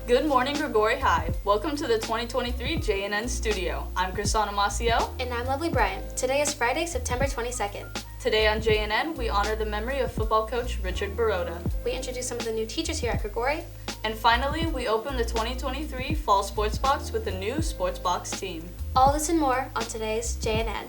Good morning, Grigori High. Welcome to the 2023 JNN studio. I'm Chrisana Maciel. And I'm Lovely Bryant. Today is Friday, September 22nd. Today on JNN, we honor the memory of football coach Richard Baroda. We introduce some of the new teachers here at Grigori. And finally, we open the 2023 Fall Sports Box with a new Sports Box team. All this and more on today's JNN.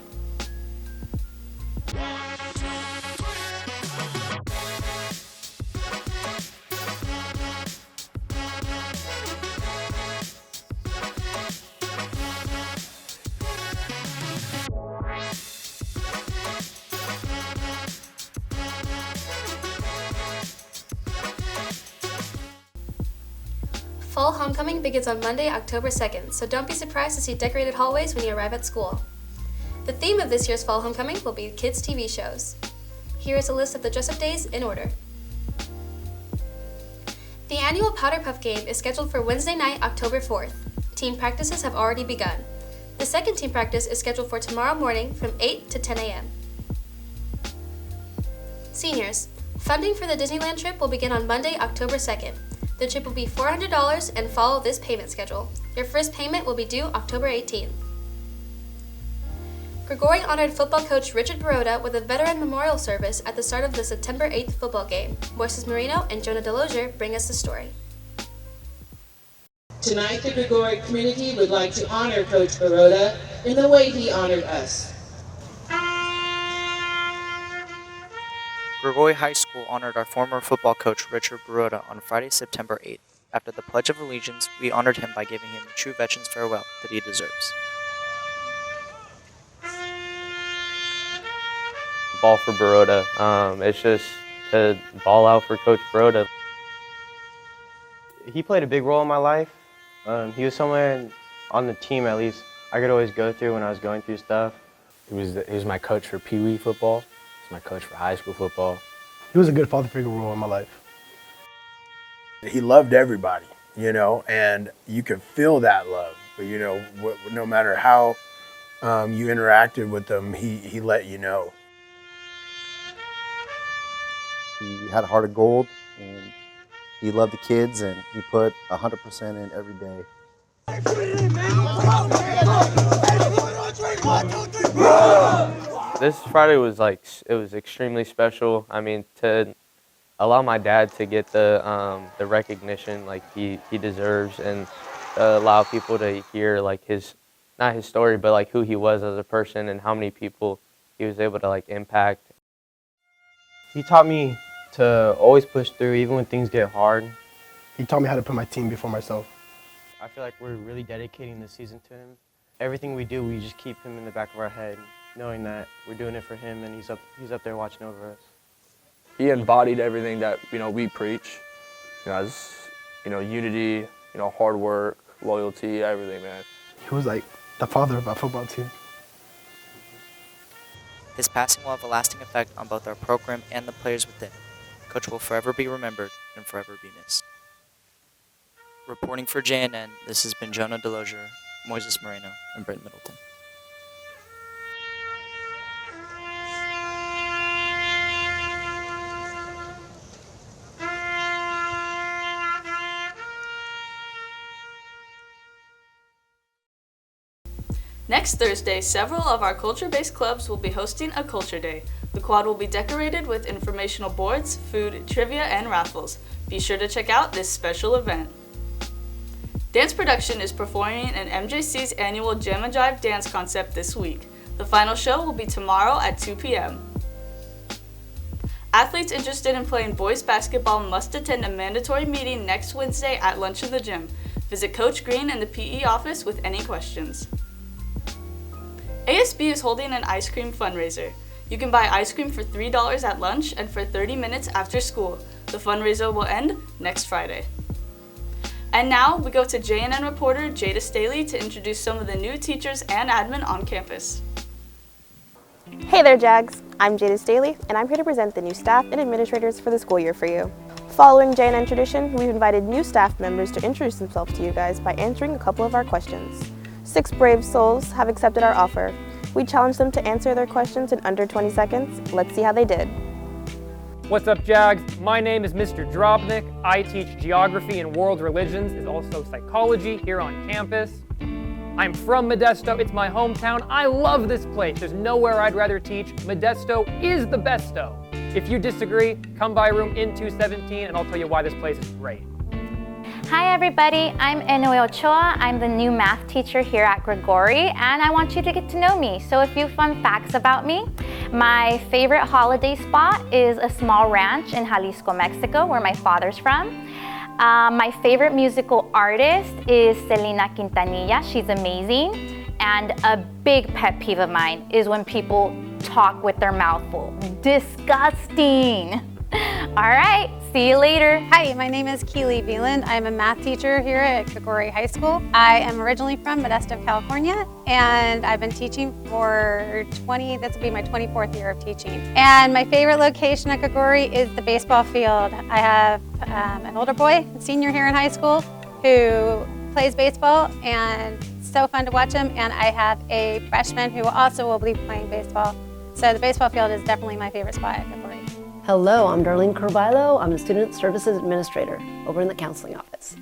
Fall homecoming begins on Monday, October 2nd, so don't be surprised to see decorated hallways when you arrive at school. The theme of this year's fall homecoming will be kids' TV shows. Here is a list of the dress-up days in order. The annual Powder Puff game is scheduled for Wednesday night, October 4th. Team practices have already begun. The second team practice is scheduled for tomorrow morning from 8 to 10 a.m. Seniors, funding for the Disneyland trip will begin on Monday, October 2nd. The trip will be $400 and follow this payment schedule. Your first payment will be due October 18th. Grigori honored football coach Richard Baroda with a veteran memorial service at the start of the September 8th football game. Moises Marino and Jonah Delosier bring us the story. Tonight, the Grigori community would like to honor Coach Baroda in the way he honored us. Grigori High School honored our former football coach Richard Baroda on Friday, September 8th. After the Pledge of Allegiance, we honored him by giving him the true veteran's farewell that he deserves. Ball for Baroda. It's just to ball out for Coach Baroda. He played a big role in my life. He was someone on the team, at least, I could always go through when I was going through stuff. He was my coach for Pee Wee football. He was my coach for high school football. He was a good father figure role in my life. He loved everybody, and you could feel that love. But, no matter how you interacted with him, he let you know. He had a heart of gold, and he loved the kids, and he put 100% in every day. This Friday was extremely special. I mean, to allow my dad to get the recognition he deserves, and to allow people to hear not his story, but who he was as a person and how many people he was able to impact. He taught me to always push through even when things get hard. He taught me how to put my team before myself. I feel like we're really dedicating this season to him. Everything we do, we just keep him in the back of our head, knowing that we're doing it for him and he's up there watching over us. He embodied everything that we preach, as unity, hard work, loyalty, everything, man. He was like the father of our football team. His passing will have a lasting effect on both our program and the players within it. Coach will forever be remembered and forever be missed. Reporting for JNN, this has been Jonah Delosier, Moises Marino, and Brent Middleton. Next Thursday, several of our culture-based clubs will be hosting a Culture Day. The quad will be decorated with informational boards, food, trivia, and raffles. Be sure to check out this special event. Dance Production is performing in MJC's annual Jam and Jive dance concept this week. The final show will be tomorrow at 2 p.m. Athletes interested in playing boys basketball must attend a mandatory meeting next Wednesday at lunch in the gym. Visit Coach Green in the PE office with any questions. ASB is holding an ice cream fundraiser. You can buy ice cream for $3 at lunch and for 30 minutes after school. The fundraiser will end next Friday. And now we go to JNN reporter Jada Staley to introduce some of the new teachers and admin on campus. Hey there, Jags. I'm Jada Staley, and I'm here to present the new staff and administrators for the school year for you. Following JNN tradition, we've invited new staff members to introduce themselves to you guys by answering a couple of our questions. 6 brave souls have accepted our offer. We challenged them to answer their questions in under 20 seconds. Let's see how they did. What's up, Jags? My name is Mr. Drobnik. I teach geography and world religions, is also psychology here on campus. I'm from Modesto. It's my hometown. I love this place. There's nowhere I'd rather teach. Modesto is the besto. If you disagree, come by room in 217 and I'll tell you why this place is great. Hi everybody, I'm Enoe Ochoa. I'm the new math teacher here at Grigori, and I want you to get to know me. So a few fun facts about me. My favorite holiday spot is a small ranch in Jalisco, Mexico, where my father's from. My favorite musical artist is Selena Quintanilla. She's amazing. And a big pet peeve of mine is when people talk with their mouth full. Disgusting. All right, see you later. Hi, my name is Keely Veland. I'm a math teacher here at Grigori High School. I am originally from Modesto, California, and I've been teaching for this will be my 24th year of teaching. And my favorite location at Grigori is the baseball field. I have an older boy, a senior here in high school, who plays baseball, and it's so fun to watch him. And I have a freshman who also will be playing baseball. So the baseball field is definitely my favorite spot at Grigori. Hello, I'm Darlene Carvalho. I'm a Student Services Administrator over in the counseling office.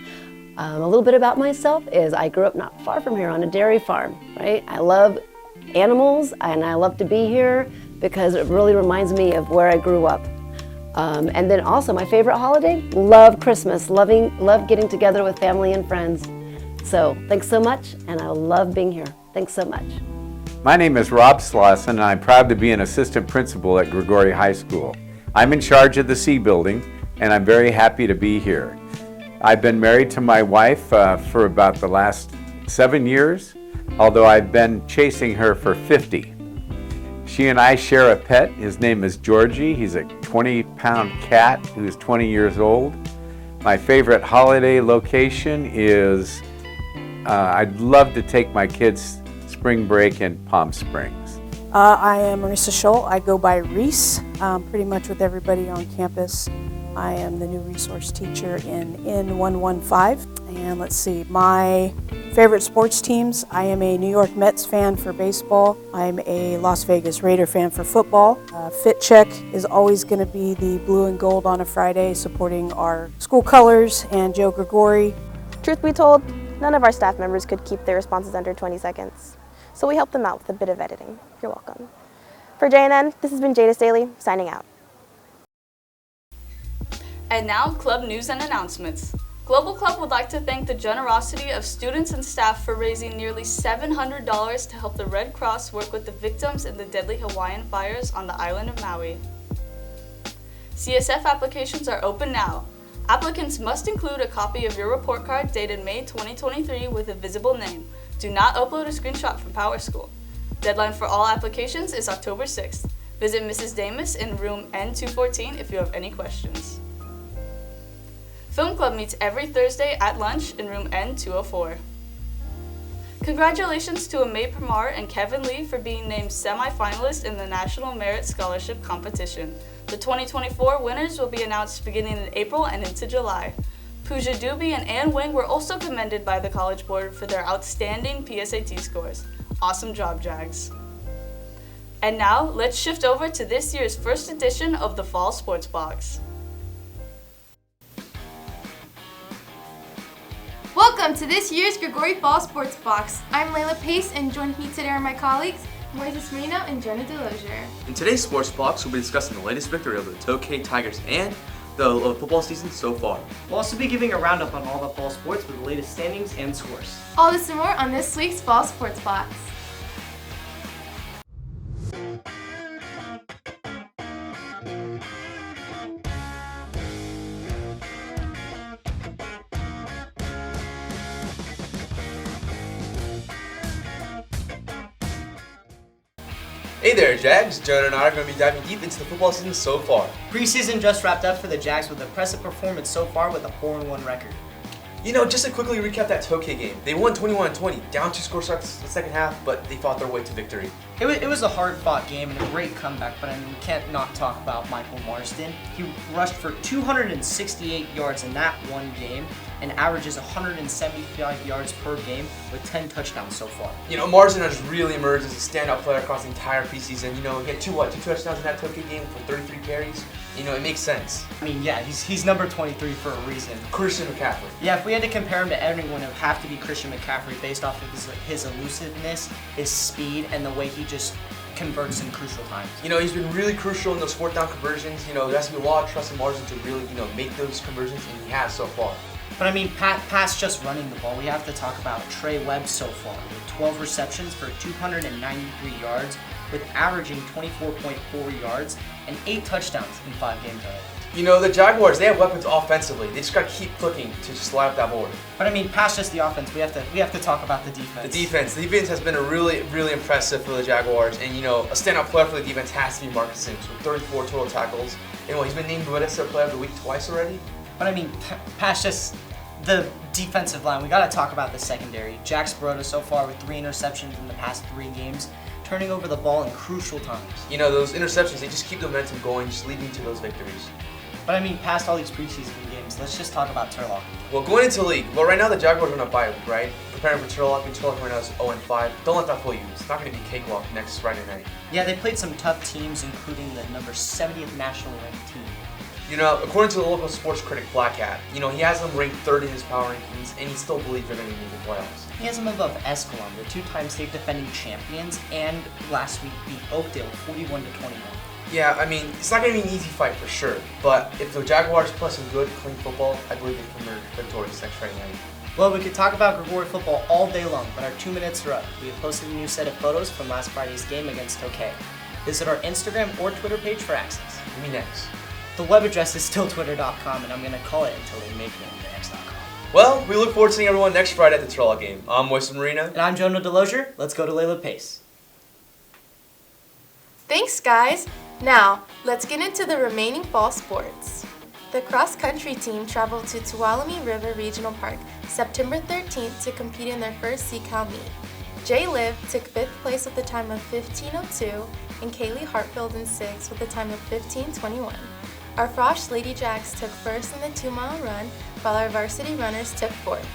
A little bit about myself is I grew up not far from here on a dairy farm, right? I love animals and I love to be here because it really reminds me of where I grew up. And then also my favorite holiday, love Christmas, love getting together with family and friends. So thanks so much, and I love being here. Thanks so much. My name is Rob Slauson, and I'm proud to be an assistant principal at Grigori High School. I'm in charge of the C building, and I'm very happy to be here. I've been married to my wife for about the last 7 years, although I've been chasing her for 50. She and I share a pet. His name is Georgie. He's a 20-pound cat who's 20 years old. My favorite holiday location is, I'd love to take my kids spring break in Palm Springs. I am Marissa Scholl. I go by Reese, pretty much with everybody on campus. I am the new resource teacher in N115. And let's see, my favorite sports teams, I am a New York Mets fan for baseball. I'm a Las Vegas Raider fan for football. Fit Check is always going to be the blue and gold on a Friday, supporting our school colors and Joe Grigori. Truth be told, none of our staff members could keep their responses under 20 seconds. So we helped them out with a bit of editing. You're welcome. For JNN, this has been Jada Staley, signing out. And now, club news and announcements. Global Club would like to thank the generosity of students and staff for raising nearly $700 to help the Red Cross work with the victims in the deadly Hawaiian fires on the island of Maui. CSF applications are open now. Applicants must include a copy of your report card dated May 2023 with a visible name. Do not upload a screenshot from PowerSchool. Deadline for all applications is October 6th. Visit Mrs. Damus in room N214 if you have any questions. Film Club meets every Thursday at lunch in room N204. Congratulations to Amay Pramar and Kevin Lee for being named semi-finalists in the National Merit Scholarship Competition. The 2024 winners will be announced beginning in April and into July. Pooja Dubey and Ann Wing were also commended by the College Board for their outstanding PSAT scores. Awesome job, Jags. And now, let's shift over to this year's first edition of the Fall Sports Box. Welcome to this year's Grigori Fall Sports Box. I'm Layla Pace, and joining me today are my colleagues, Moises Marino and Jonah Delozier. In today's Sports Box, we'll be discussing the latest victory over the Tokay Tigers and the football season so far. We'll also be giving a roundup on all the fall sports with the latest standings and scores. All this and more on this week's Fall Sports Box. Hey there, Jags. Jonah and I are going to be diving deep into the football season so far. Preseason just wrapped up for the Jags with an impressive performance so far with a 4-1 record. You know, just to quickly recap that Tokay game, they won 21-20, down 2 score starts the second half, but they fought their way to victory. It was a hard-fought game and a great comeback, but I mean, we can't not talk about Michael Marsden. He rushed for 268 yards in that one game and averages 175 yards per game with 10 touchdowns so far. You know, Marsden has really emerged as a standout player across the entire preseason. You know, he had two touchdowns in that Tokay game for 33 carries. You know, it makes sense. I mean, yeah, he's number 23 for a reason. Christian McCaffrey. Yeah, if we had to compare him to anyone, it would have to be Christian McCaffrey based off of his elusiveness, his speed, and the way he just converts in crucial times. You know, he's been really crucial in those fourth down conversions. You know, there has to be a lot of trust in Marsden to really, you know, make those conversions, and he has so far. But I mean, past just running the ball, we have to talk about Trey Webb so far, with 12 receptions for 293 yards, with averaging 24.4 yards and 8 touchdowns in 5 games already. You know, the Jaguars, they have weapons offensively. They just got to keep clicking to just line up that board. But I mean, past just the offense, we have to talk about the defense. The defense has been a really impressive for the Jaguars. And, you know, a standout player for the defense has to be Marcus Sims with 34 total tackles. And, he's been named Modesto Player of the Week twice already. But I mean, past just the defensive line, we got to talk about the secondary. Jag Sparota so far with 3 interceptions in the past 3 games, turning over the ball in crucial times. You know, those interceptions, they just keep the momentum going, just leading to those victories. But I mean, past all these preseason games, let's just talk about Turlock. Well, going into the league, right now the Jaguars are on a bye week, right? Preparing for Turlock, and Turlock right now is 0-5. Don't let that fool you. It's not going to be cakewalk next Friday night. Yeah, they played some tough teams, including the number 70th nationally ranked team. You know, according to the local sports critic Black Hat, you know, he has them ranked 3rd in his power rankings, and he still believes they're going to make the playoffs. He has them above Escalon, the 2-time state defending champions, and last week beat Oakdale 41-21. Yeah, I mean, it's not going to be an easy fight for sure, but if the Jaguars play some good, clean football, I believe they can emerge victorious next Friday night. Well, we could talk about Gregory football all day long, but our 2 minutes are up. We have posted a new set of photos from last Friday's game against Tokay. Visit our Instagram or Twitter page for access. Give me next. The web address is still twitter.com, and I'm going to call it until they make me next.com. Well, we look forward to seeing everyone next Friday at the Turlock game. I'm Moises Marina. And I'm Jonah Delosier. Let's go to Layla Pace. Thanks, guys. Now, let's get into the remaining fall sports. The cross-country team traveled to Tuolumne River Regional Park September 13th to compete in their first SeaCal meet. Jay Liv took 5th place with a time of 15:02, and Kaylee Hartfield in 6th with a time of 15:21. Our Frosh Lady Jags took 1st in the 2-mile run, while our varsity runners took 4th.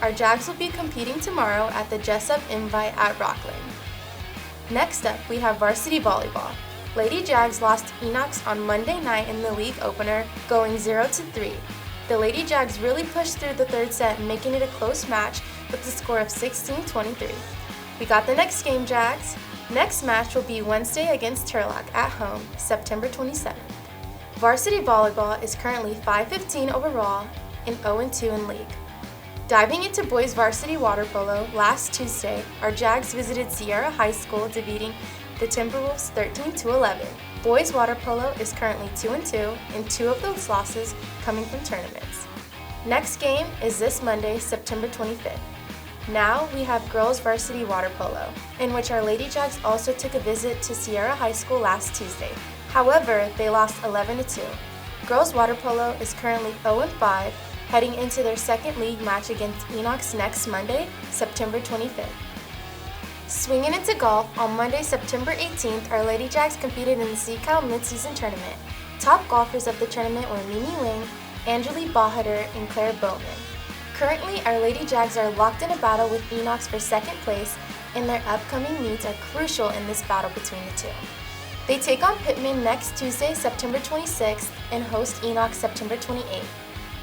Our Jags will be competing tomorrow at the Jessup Invite at Rockland. Next up, we have varsity volleyball. Lady Jags lost to Enox on Monday night in the league opener, going 0-3. The Lady Jags really pushed through the 3rd set, making it a close match with a score of 16-23. We got the next game, Jags. Next match will be Wednesday against Turlock at home, September 27th. Varsity volleyball is currently 5-15 overall and 0-2 in league. Diving into boys varsity water polo, last Tuesday, our Jags visited Sierra High School, defeating the Timberwolves 13-11. Boys water polo is currently 2-2, and 2 of those losses coming from tournaments. Next game is this Monday, September 25th. Now we have girls varsity water polo, in which our Lady Jags also took a visit to Sierra High School last Tuesday. However, they lost 11-2. Girls water polo is currently 0-5, heading into their 2nd league match against Enox next Monday, September 25th. Swinging into golf, on Monday, September 18th, our Lady Jags competed in the SeaCal Midseason Tournament. Top golfers of the tournament were Mimi Ling, Angelique Bahadur, and Claire Bowman. Currently, our Lady Jags are locked in a battle with Enox for 2nd place, and their upcoming meets are crucial in this battle between the two. They take on Pittman next Tuesday, September 26th, and host Enox September 28th.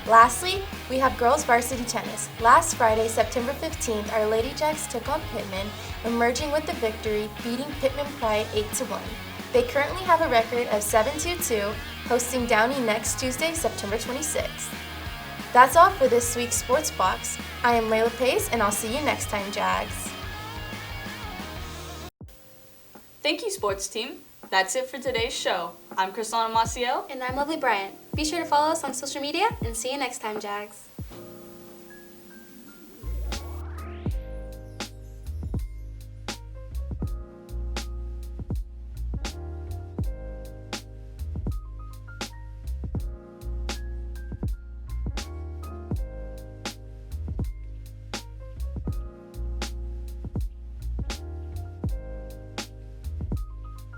Lastly, we have girls varsity tennis. Last Friday, September 15th, our Lady Jags took on Pittman, emerging with the victory, beating Pittman Pride 8-1. They currently have a record of 7-2, hosting Downey next Tuesday, September 26th. That's all for this week's Sports Box. I am Layla Pace, and I'll see you next time, Jags. Thank you, sports team. That's it for today's show. I'm Christina Maciel. And I'm Lovely Bryant. Be sure to follow us on social media and see you next time, Jags.